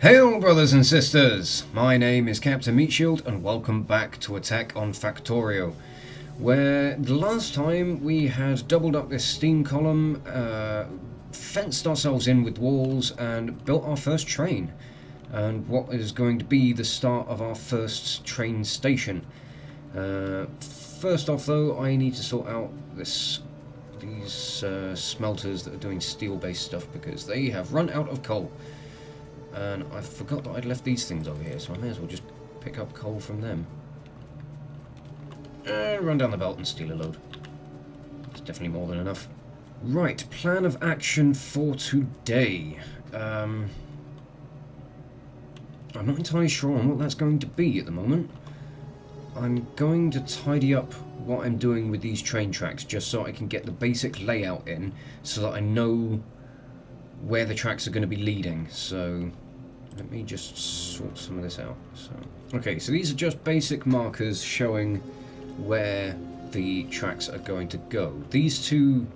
Hail, brothers and sisters! My name is Captain Meatshield, and welcome back to Attack on Factorio, where the last time we had doubled up this steam column, fenced ourselves in with walls, and built our first train, and what is going to be the start of our first train station. First off, though, I need to sort out these smelters that are doing steel-based stuff, because they have run out of coal. And I forgot that I'd left these things over here, so I may as well just pick up coal from them. Run down the belt and steal a load. It's definitely more than enough. Right, plan of action for today. I'm not entirely sure on what that's going to be at the moment. I'm going to tidy up what I'm doing with these train tracks, just so I can get the basic layout in, so that I know where the tracks are going to be leading. So let me just sort some of this out. Okay, so these are just basic markers showing where the tracks are going to go. These two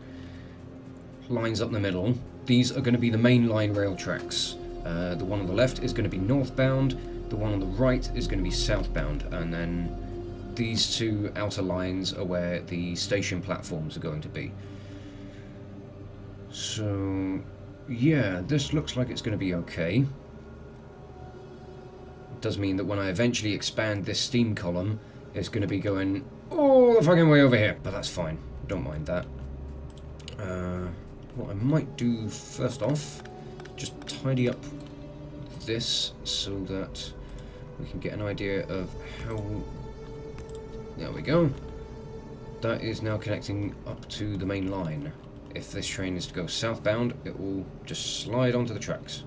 lines up the middle, these are going to be the main line rail tracks. The one on the left is going to be northbound, the one on the right is going to be southbound, and then these two outer lines are where the station platforms are going to be. So yeah, this looks like it's going to be okay. It does mean that when I eventually expand this steam column, it's going to be going all the fucking way over here. But that's fine. Don't mind that. What I might do first off, just tidy up this so that we can get an idea of how... There we go. That is now connecting up to the main line. If this train is to go southbound, it will just slide onto the tracks.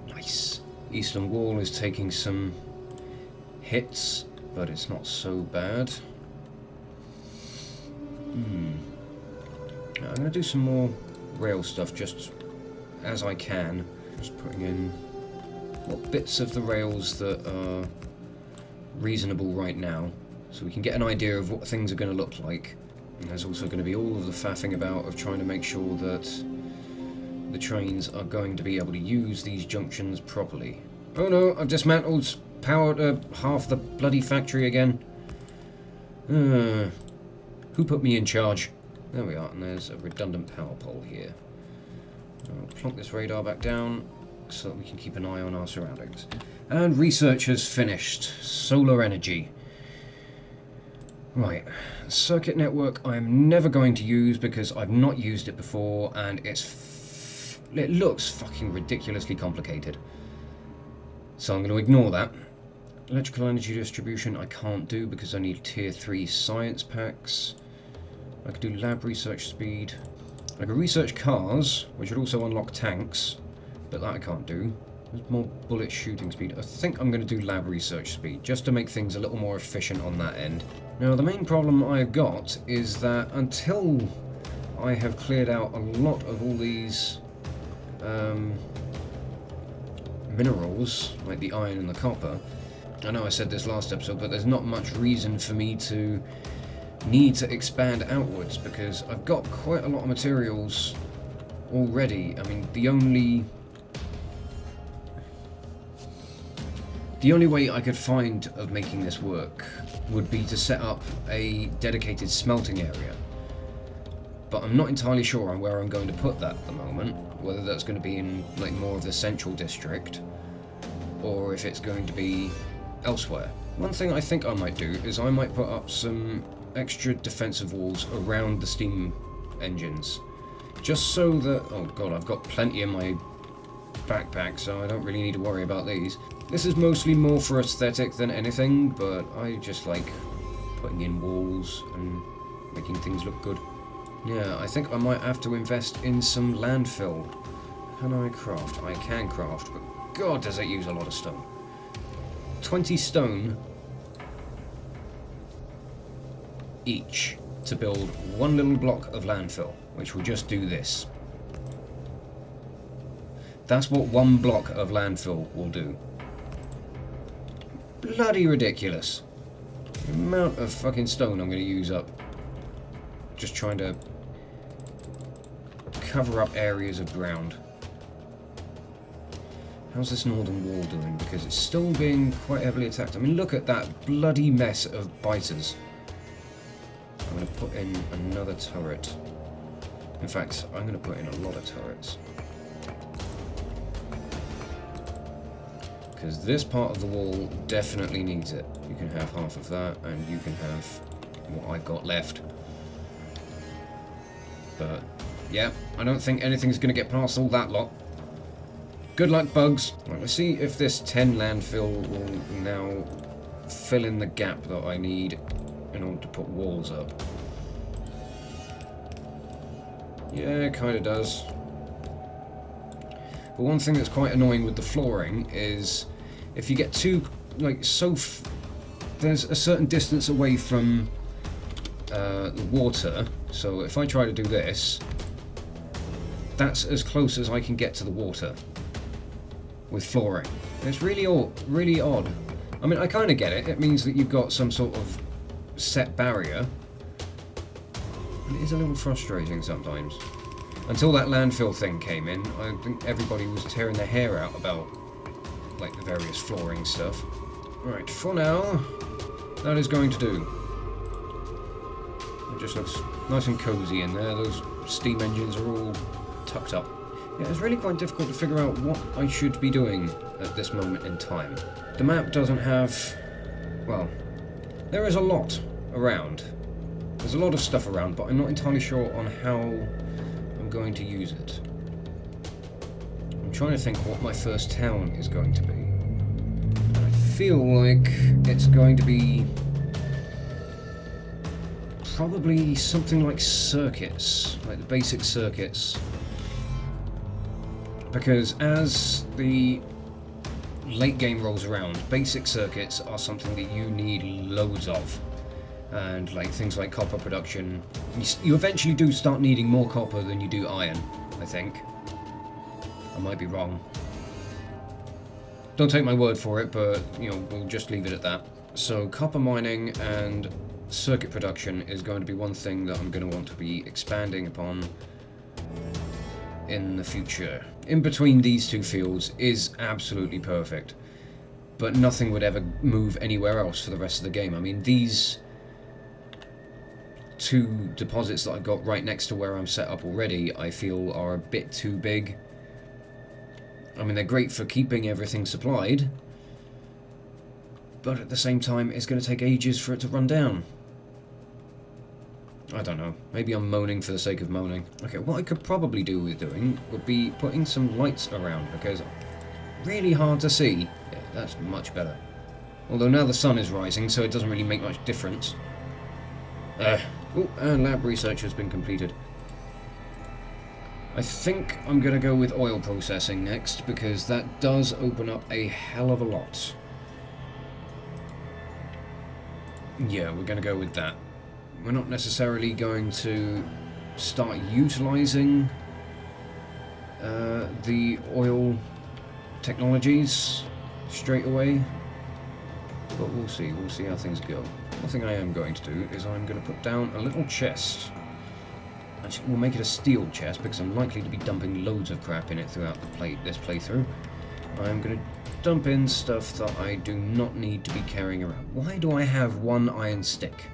Nice. Eastern Wall is taking some hits, but it's not so bad. I'm going to do some more rail stuff just as I can. Just putting in what bits of the rails that are reasonable right now, so we can get an idea of what things are going to look like. And there's also going to be all of the faffing about of trying to make sure that the trains are going to be able to use these junctions properly. Oh no, I've dismantled power to half the bloody factory again. Who put me in charge? There we are, and there's a redundant power pole here. I'll plonk this radar back down so that we can keep an eye on our surroundings. And research has finished. Solar energy. Right, circuit network I'm never going to use because I've not used it before, and it looks fucking ridiculously complicated. So I'm going to ignore that. Electrical energy distribution I can't do because I need tier 3 science packs. I could do lab research speed. I could research cars, which would also unlock tanks, but that I can't do. There's more bullet shooting speed. I think I'm going to do lab research speed, just to make things a little more efficient on that end. Now, the main problem I've got is that until I have cleared out a lot of all these minerals, like the iron and the copper, I know I said this last episode, but there's not much reason for me to need to expand outwards, because I've got quite a lot of materials already. I mean, the only way I could find of making this work would be to set up a dedicated smelting area. But I'm not entirely sure on where I'm going to put that at the moment, whether that's going to be in like more of the central district, or if it's going to be elsewhere. One thing I think I might do is I might put up some extra defensive walls around the steam engines, just so that... Oh god, I've got plenty in my backpack, so I don't really need to worry about these. This is mostly more for aesthetic than anything, but I just like putting in walls and making things look good. Yeah, I think I might have to invest in some landfill. Can I craft? I can craft, but god does it use a lot of stone. 20 stone each to build one little block of landfill, which will just do this. That's what one block of landfill will do. Bloody ridiculous. The amount of fucking stone I'm going to use up just trying to cover up areas of ground. How's this northern wall doing? Because it's still being quite heavily attacked. I mean, look at that bloody mess of biters. I'm going to put in another turret. In fact, I'm going to put in a lot of turrets. Because this part of the wall definitely needs it. You can have half of that, and you can have what I've got left. But, yeah, I don't think anything's going to get past all that lot. Good luck, bugs. Right, let's see if this 10 landfill will now fill in the gap that I need in order to put walls up. Yeah, it kind of does. But one thing that's quite annoying with the flooring is if you get too, like, there's a certain distance away from the water, so if I try to do this, that's as close as I can get to the water with flooring. It's really odd. I mean, I kind of get it. It means that you've got some sort of set barrier. It is a little frustrating sometimes. Until that landfill thing came in, I think everybody was tearing their hair out about, like, the various flooring stuff. Right, for now, that is going to do. It just looks nice and cozy in there. Those steam engines are all tucked up. Yeah, it's really quite difficult to figure out what I should be doing at this moment in time. The map doesn't have... well, there is a lot around. There's a lot of stuff around, but I'm not entirely sure on how I'm going to use it. I'm trying to think what my first town is going to be. I feel like it's going to be probably something like circuits, like the basic circuits. Because as the late game rolls around, basic circuits are something that you need loads of. And like things like copper production, you eventually do start needing more copper than you do iron, I think. I might be wrong. Don't take my word for it, but you know, we'll just leave it at that. So copper mining and circuit production is going to be one thing that I'm going to want to be expanding upon in the future. In between these two fields is absolutely perfect, but nothing would ever move anywhere else for the rest of the game. I mean, these two deposits that I've got right next to where I'm set up already, I feel are a bit too big. I mean, they're great for keeping everything supplied, but at the same time, it's going to take ages for it to run down. I don't know. Maybe I'm moaning for the sake of moaning. Okay, what I could probably do with doing would be putting some lights around, because really hard to see. Yeah, that's much better. Although now the sun is rising, so it doesn't really make much difference. Oh, and lab research has been completed. I think I'm going to go with oil processing next, because that does open up a hell of a lot. Yeah, we're going to go with that. We're not necessarily going to start utilising the oil technologies straight away, but we'll see how things go. One thing I am going to do is I'm going to put down a little chest. Actually, we'll make it a steel chest because I'm likely to be dumping loads of crap in it throughout this playthrough. I'm going to dump in stuff that I do not need to be carrying around. Why do I have one iron stick?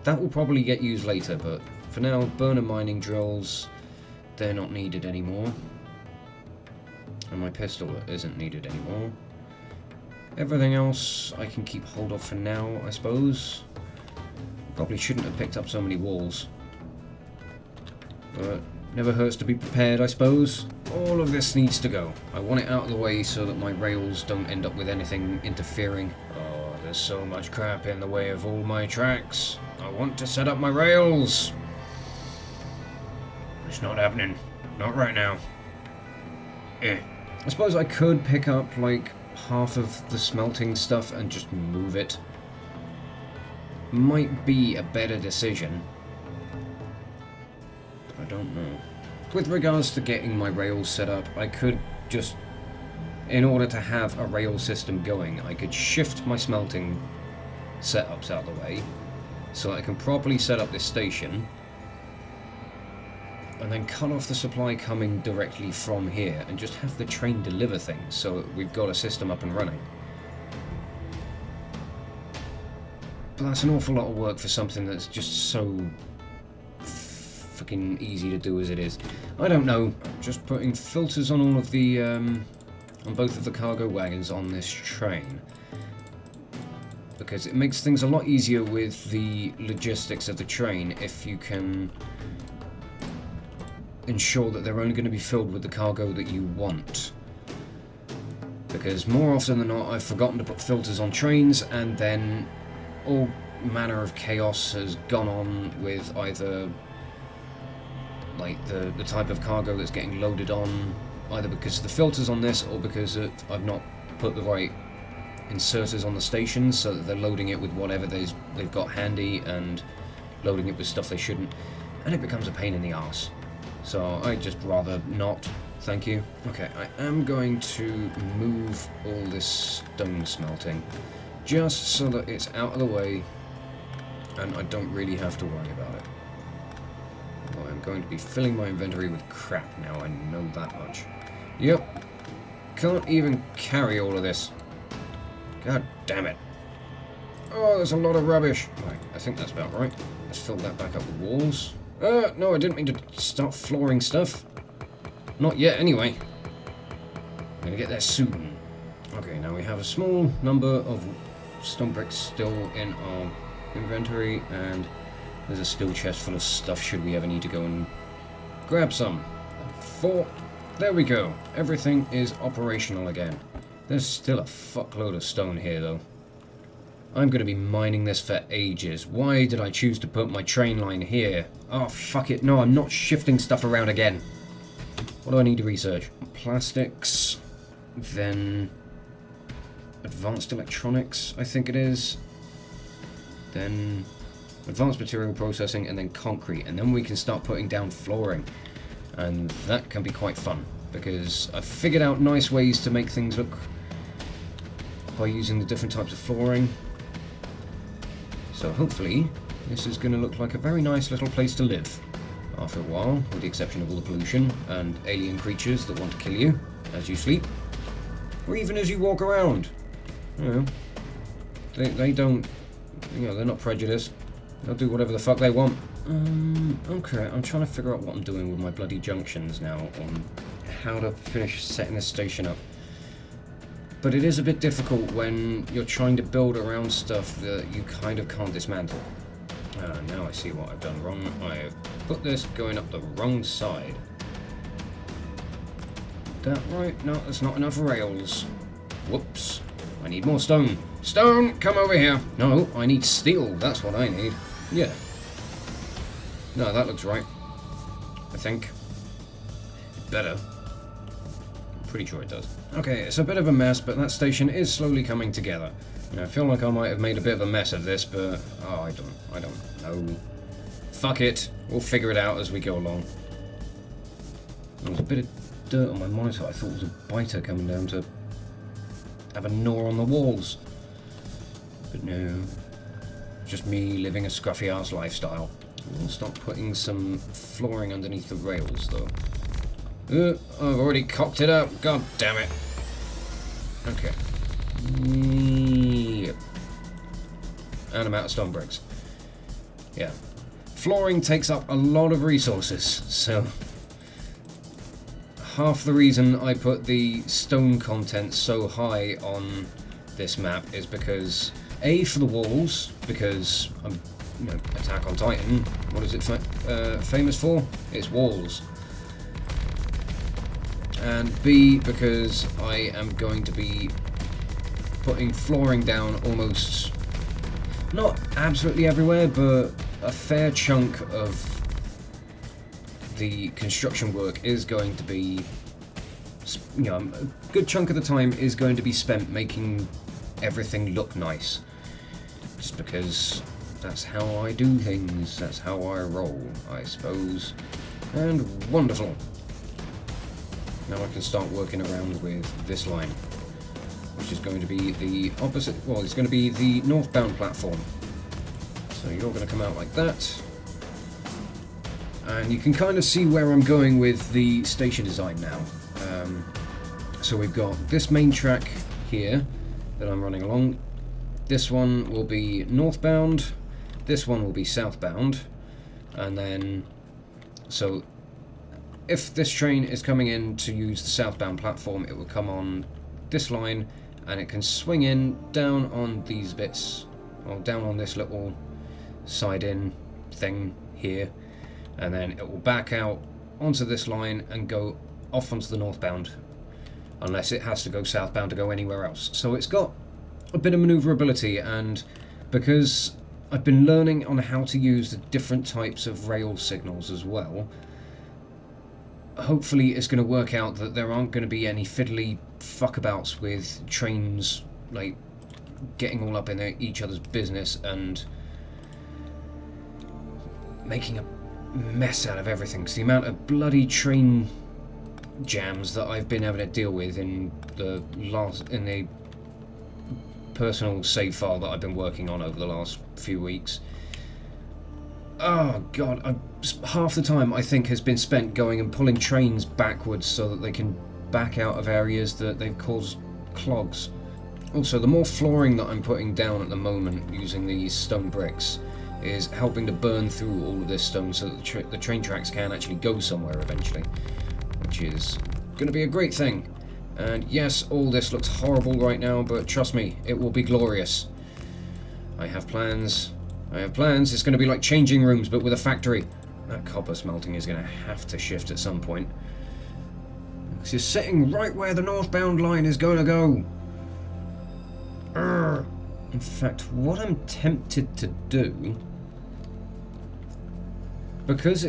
That will probably get used later, but for now, burner mining drills, they're not needed anymore. And my pistol isn't needed anymore. Everything else I can keep hold of for now, I suppose. Probably shouldn't have picked up so many walls. But never hurts to be prepared, I suppose. All of this needs to go. I want it out of the way so that my rails don't end up with anything interfering. Oh, there's so much crap in the way of all my tracks. I want to set up my rails. It's not happening. Not right now. I suppose I could pick up, like, half of the smelting stuff and just move it. Might be a better decision. But I don't know. With regards to getting my rails set up, I could just, in order to have a rail system going, I could shift my smelting setups out of the way, so I can properly set up this station, and then cut off the supply coming directly from here and just have the train deliver things so that we've got a system up and running. But that's an awful lot of work for something that's just so fucking easy to do as it is. I don't know, just putting filters on all of the, on both of the cargo wagons on this train. Because it makes things a lot easier with the logistics of the train if you can ensure that they're only going to be filled with the cargo that you want. Because more often than not, I've forgotten to put filters on trains, and then all manner of chaos has gone on with either like the type of cargo that's getting loaded on, either because of the filters on this or because I've not put the right inserters on the stations so that they're loading it with whatever they've got handy and loading it with stuff they shouldn't, and it becomes a pain in the arse. So I'd just rather not, thank you. Okay, I am going to move all this stone smelting just so that it's out of the way and I don't really have to worry about it. Well, I'm going to be filling my inventory with crap now, I know that much. Yep, can't even carry all of this. God damn it. Oh, there's a lot of rubbish. Right, I think that's about right. Let's fill that back up with walls. No, I didn't mean to start flooring stuff. Not yet, anyway. I'm gonna get there soon. Okay, now we have a small number of stone bricks still in our inventory, and there's a steel chest full of stuff should we ever need to go and grab some. 4. There we go. Everything is operational again. There's still a fuckload of stone here, though. I'm going to be mining this for ages. Why did I choose to put my train line here? Oh, fuck it. No, I'm not shifting stuff around again. What do I need to research? Plastics, then advanced electronics, I think it is. Then advanced material processing, and then concrete. And then we can start putting down flooring. And that can be quite fun, because I've figured out nice ways to make things look by using the different types of flooring. So hopefully this is going to look like a very nice little place to live after a while, with the exception of all the pollution and alien creatures that want to kill you as you sleep, or even as you walk around. You know, they don't, you know, they're not prejudiced. They'll do whatever the fuck they want. Okay, I'm trying to figure out what I'm doing with my bloody junctions now on how to finish setting this station up. But it is a bit difficult when you're trying to build around stuff that you kind of can't dismantle. Now I see what I've done wrong. I've put this going up the wrong side. That right? No, there's not enough rails. Whoops. I need more stone. Stone, come over here. No, I need steel. That's what I need. Yeah. No, that looks right. I think. Better. Pretty sure it does. Okay, it's a bit of a mess, but that station is slowly coming together. I feel like I might have made a bit of a mess of this, but oh, I don't know. Fuck it. We'll figure it out as we go along. There was a bit of dirt on my monitor. I thought it was a biter coming down to have a gnaw on the walls. But no. Just me living a scruffy ass lifestyle. We'll start putting some flooring underneath the rails, though. I've already cocked it up. God damn it. Okay. Yep. And I'm out of stone bricks. Yeah. Flooring takes up a lot of resources, so half the reason I put the stone content so high on this map is because A, for the walls, because I'm, you know, Attack on Titan, what is it famous for? It's walls. And B, because I am going to be putting flooring down almost, not absolutely everywhere, but a fair chunk of the construction work is going to be, you know, a good chunk of the time is going to be spent making everything look nice. Just because that's how I do things, that's how I roll, I suppose. And wonderful. Now I can start working around with this line, which is going to be the opposite, well, it's going to be the northbound platform. So you're going to come out like that, And you can kind of see where I'm going with the station design now. So we've got this main track here that I'm running along. This one will be northbound, this one will be southbound, and then, so if this train is coming in to use the southbound platform, it will come on this line, and it can swing in down on these bits, or down on this little side-in thing here, and then it will back out onto this line and go off onto the northbound, unless it has to go southbound to go anywhere else. So it's got a bit of manoeuvrability, and because I've been learning on how to use the different types of rail signals as well, hopefully it's going to work out that there aren't going to be any fiddly fuckabouts with trains like getting all up in each other's business and making a mess out of everything. Because the amount of bloody train jams that I've been having to deal with in the personal save file that I've been working on over the last few weeks. Oh god, half the time I think has been spent going and pulling trains backwards so that they can back out of areas that they've caused clogs. Also, the more flooring that I'm putting down at the moment using these stone bricks is helping to burn through all of this stone so that the train tracks can actually go somewhere eventually, which is going to be a great thing. And yes, all this looks horrible right now, but trust me, it will be glorious. I have plans. It's going to be like changing rooms, but with a factory. That copper smelting is going to have to shift at some point. Because you're sitting right where the northbound line is going to go. Urgh. In fact, what I'm tempted to do, because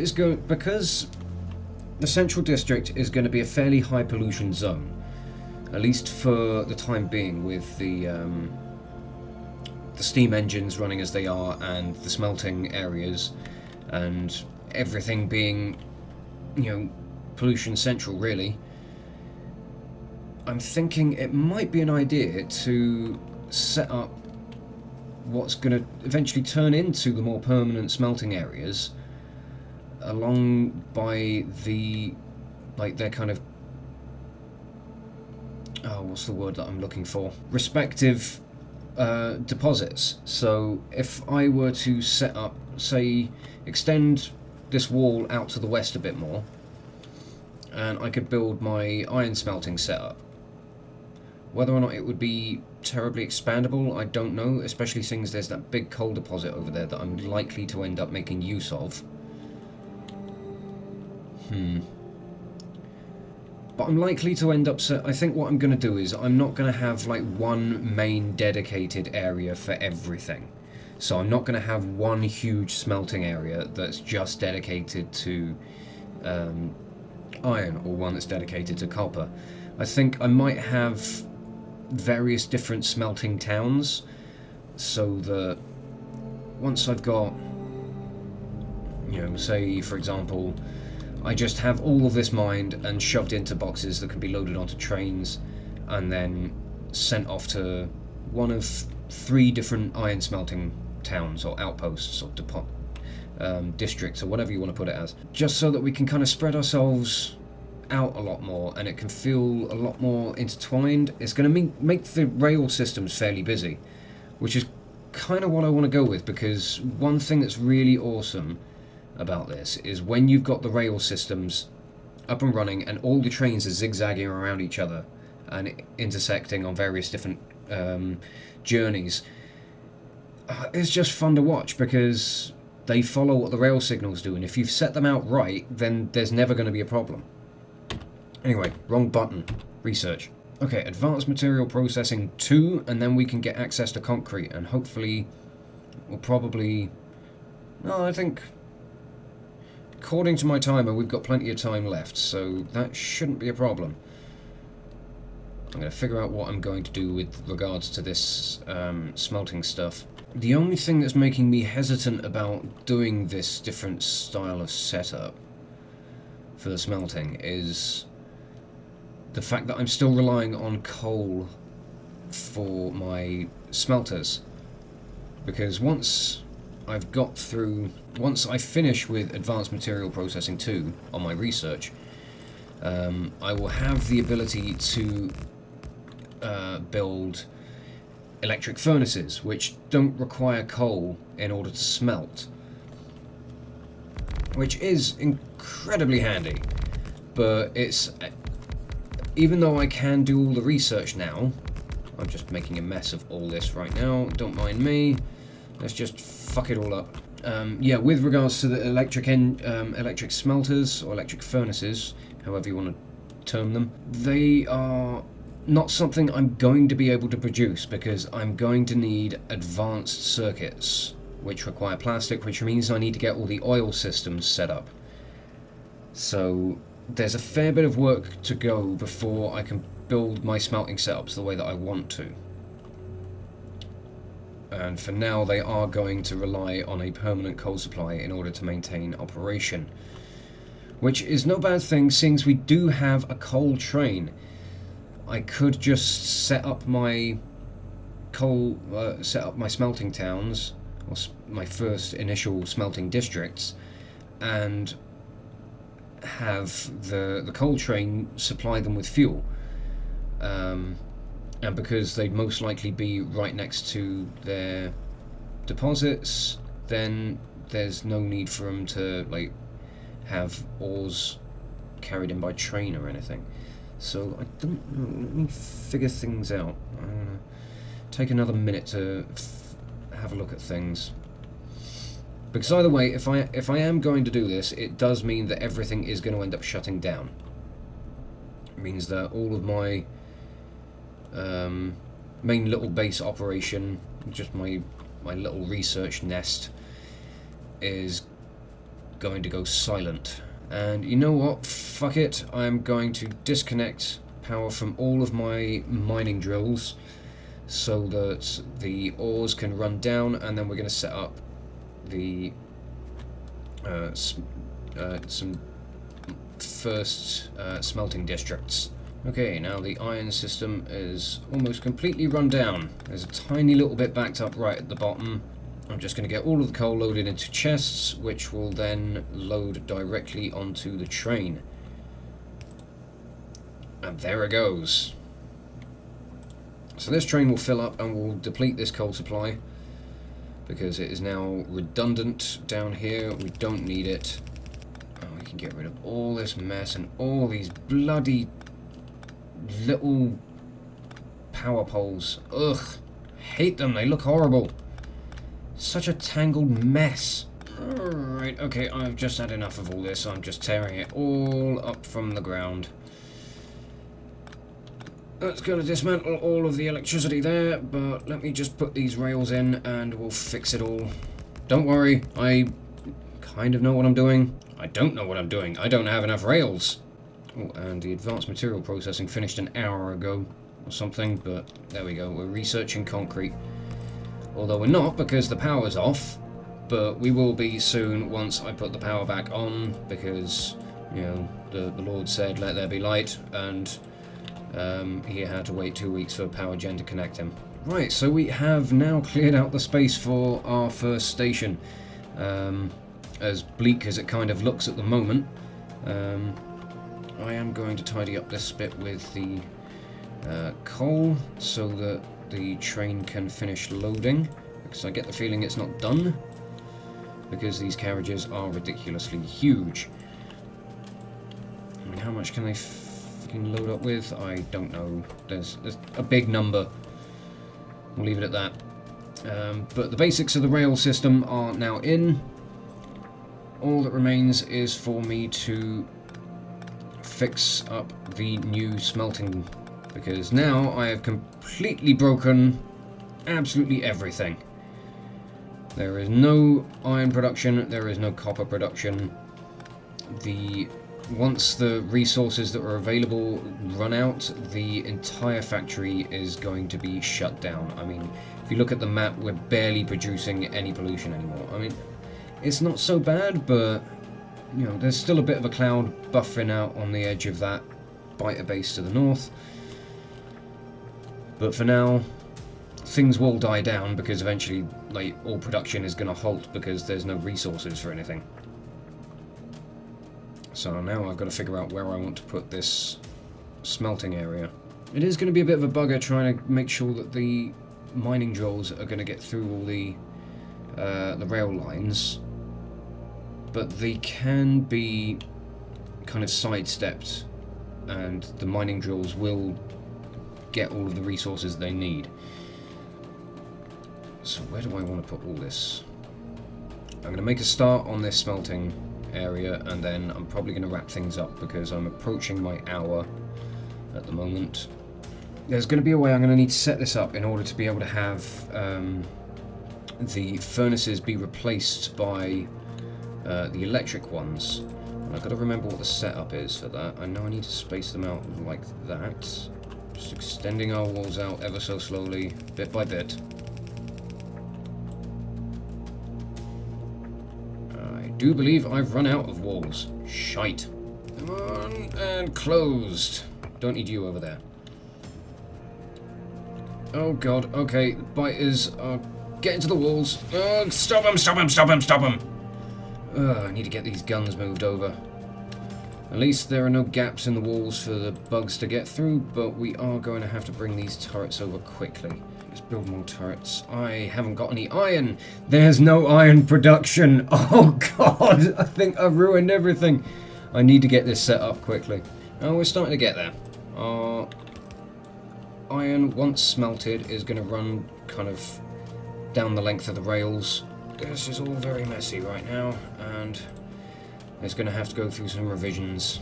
the central district is going to be a fairly high pollution zone, at least for the time being, with the steam engines running as they are and the smelting areas and everything being, you know, pollution central really. I'm thinking it might be an idea to set up what's going to eventually turn into the more permanent smelting areas along by the, like, their kind of, oh, what's the word that I'm looking for? Respective deposits. So if I were to set up, say, extend this wall out to the west a bit more, and I could build my iron smelting setup. Whether or not it would be terribly expandable, I don't know, especially since there's that big coal deposit over there that I'm likely to end up making use of. But I'm likely to end up, I think what I'm going to do is I'm not going to have like one main dedicated area for everything. So I'm not going to have one huge smelting area that's just dedicated to iron, or one that's dedicated to copper. I think I might have various different smelting towns, so that once I've got, you know, say for example, I just have all of this mined and shoved into boxes that can be loaded onto trains and then sent off to one of 3 different iron smelting towns or outposts or districts or whatever you want to put it as, just so that we can kind of spread ourselves out a lot more and it can feel a lot more intertwined. It's going to make the rail systems fairly busy, which is kind of what I want to go with, because one thing that's really awesome about this is when you've got the rail systems up and running and all the trains are zigzagging around each other and intersecting on various different journeys, it's just fun to watch because they follow what the rail signals do, and if you've set them out right, then there's never going to be a problem. Anyway, wrong button. Research. Okay, advanced material processing 2, and then we can get access to concrete, and hopefully we'll probably... No, I think... According to my timer, we've got plenty of time left, so that shouldn't be a problem. I'm going to figure out what I'm going to do with regards to this smelting stuff. The only thing that's making me hesitant about doing this different style of setup for the smelting is the fact that I'm still relying on coal for my smelters. Because once I've got through, once I finish with Advanced Material Processing 2 on my research, I will have the ability to build electric furnaces, which don't require coal in order to smelt, which is incredibly handy. But it's, even though I can do all the research now, I'm just making a mess of all this right now, don't mind me, let's just fuck it all up. Yeah, with regards to the electric smelters, or electric furnaces, however you want to term them, they are not something I'm going to be able to produce, because I'm going to need advanced circuits, which require plastic, which means I need to get all the oil systems set up. So there's a fair bit of work to go before I can build my smelting setups the way that I want to. And for now they are going to rely on a permanent coal supply in order to maintain operation. Which is no bad thing, seeing as we do have a coal train. I could just set up my smelting towns, or my first initial smelting districts, and have the coal train supply them with fuel. And because they'd most likely be right next to their deposits, then there's no need for them to like have ores carried in by train or anything. So I don't know, let me figure things out. Take another minute to have a look at things. Because either way, if I am going to do this, it does mean that everything is going to end up shutting down. It means that all of my main little base operation, just my little research nest, is going to go silent. And you know what? Fuck it. I'm going to disconnect power from all of my mining drills so that the ores can run down, and then we're going to set up the some first smelting districts. Okay, now the iron system is almost completely run down. There's a tiny little bit backed up right at the bottom. I'm just going to get all of the coal loaded into chests, which will then load directly onto the train. And there it goes. So this train will fill up and will deplete this coal supply, because it is now redundant down here. We don't need it. Oh, we can get rid of all this mess and all these bloody little power poles. Ugh, hate them, they look horrible. Such a tangled mess. Alright, okay, I've just had enough of all this. I'm just tearing it all up from the ground. That's going to dismantle all of the electricity there, but let me just put these rails in and we'll fix it all. Don't worry, I kind of know what I'm doing. I don't know what I'm doing. I don't have enough rails. Oh, and the advanced material processing finished an hour ago or something, but there we go. We're researching concrete. Although we're not, because the power's off, but we will be soon once I put the power back on, because, you know, the Lord said, let there be light, and he had to wait 2 weeks for power gen to connect him. Right, so we have now cleared out the space for our first station. As bleak as it kind of looks at the moment, I am going to tidy up this bit with the coal so that the train can finish loading, because I get the feeling it's not done, because these carriages are ridiculously huge. I mean, how much can they fucking load up with? I don't know. There's a big number. We'll leave it at that. But the basics of the rail system are now in. All that remains is for me to fix up the new smelting, because now I have completely broken absolutely everything. There is no iron production, there is no copper production. Once the resources that are available run out, the entire factory is going to be shut down. I mean, if you look at the map, we're barely producing any pollution anymore. I mean, it's not so bad, but you know, there's still a bit of a cloud buffering out on the edge of that biter base to the north. But for now, things will die down because eventually, like, all production is going to halt because there's no resources for anything. So now I've got to figure out where I want to put this smelting area. It is going to be a bit of a bugger trying to make sure that the mining drills are going to get through all the rail lines, but they can be kind of sidestepped, and the mining drills will get all of the resources they need. So where do I want to put all this? I'm going to make a start on this smelting area, and then I'm probably going to wrap things up because I'm approaching my hour at the moment. There's going to be a way I'm going to need to set this up in order to be able to have the furnaces be replaced by the electric ones. And I've got to remember what the setup is for that. I know I need to space them out like that. Just extending our walls out ever so slowly, bit by bit. I do believe I've run out of walls. Shite. Come on, and closed. Don't need you over there. Oh god, okay, the biters are getting to the walls. Stop them, stop them, stop them, stop them! I need to get these guns moved over. At least there are no gaps in the walls for the bugs to get through, but we are going to have to bring these turrets over quickly. Let's build more turrets. I haven't got any iron! There's no iron production! Oh god, I think I've ruined everything! I need to get this set up quickly. Oh, we're starting to get there. Iron, once smelted, is going to run kind of down the length of the rails. This is all very messy right now, and it's going to have to go through some revisions.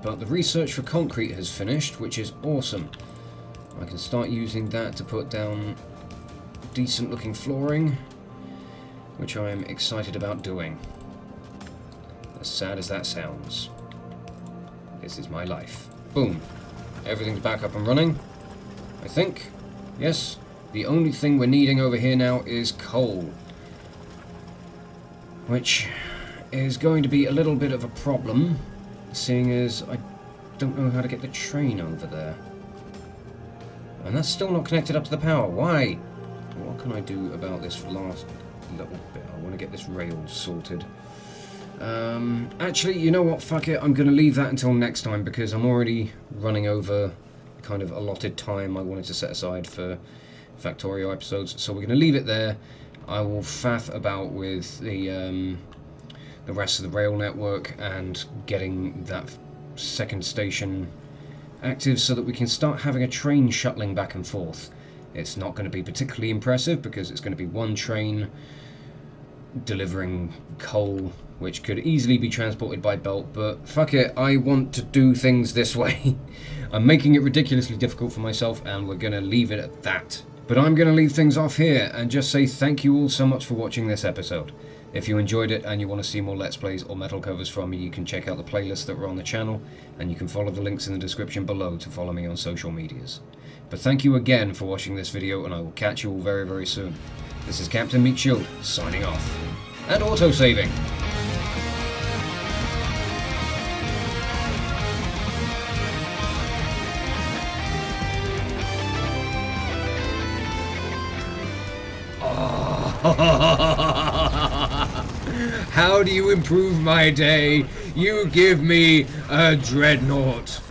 But the research for concrete has finished, which is awesome. I can start using that to put down decent looking flooring, which I am excited about doing. As sad as that sounds. This is my life. Boom. Everything's back up and running. I think. Yes. The only thing we're needing over here now is coal. Which is going to be a little bit of a problem, seeing as I don't know how to get the train over there. And that's still not connected up to the power. Why? What can I do about this last little bit? I want to get this rail sorted. Actually, you know what? Fuck it. I'm going to leave that until next time because I'm already running over kind of allotted time I wanted to set aside for Factorio episodes, so we're going to leave it there. I will faff about with the rest of the rail network and getting that second station active so that we can start having a train shuttling back and forth. It's not going to be particularly impressive because it's going to be one train delivering coal, which could easily be transported by belt, but fuck it, I want to do things this way. I'm making it ridiculously difficult for myself, and we're going to leave it at that. But I'm going to leave things off here and just say thank you all so much for watching this episode. If you enjoyed it and you want to see more Let's Plays or metal covers from me, you can check out the playlists that are on the channel, and you can follow the links in the description below to follow me on social medias. But thank you again for watching this video, and I will catch you all very, very soon. This is Captain Meat Shield, signing off. And auto-saving. How do you improve my day? You give me a dreadnought.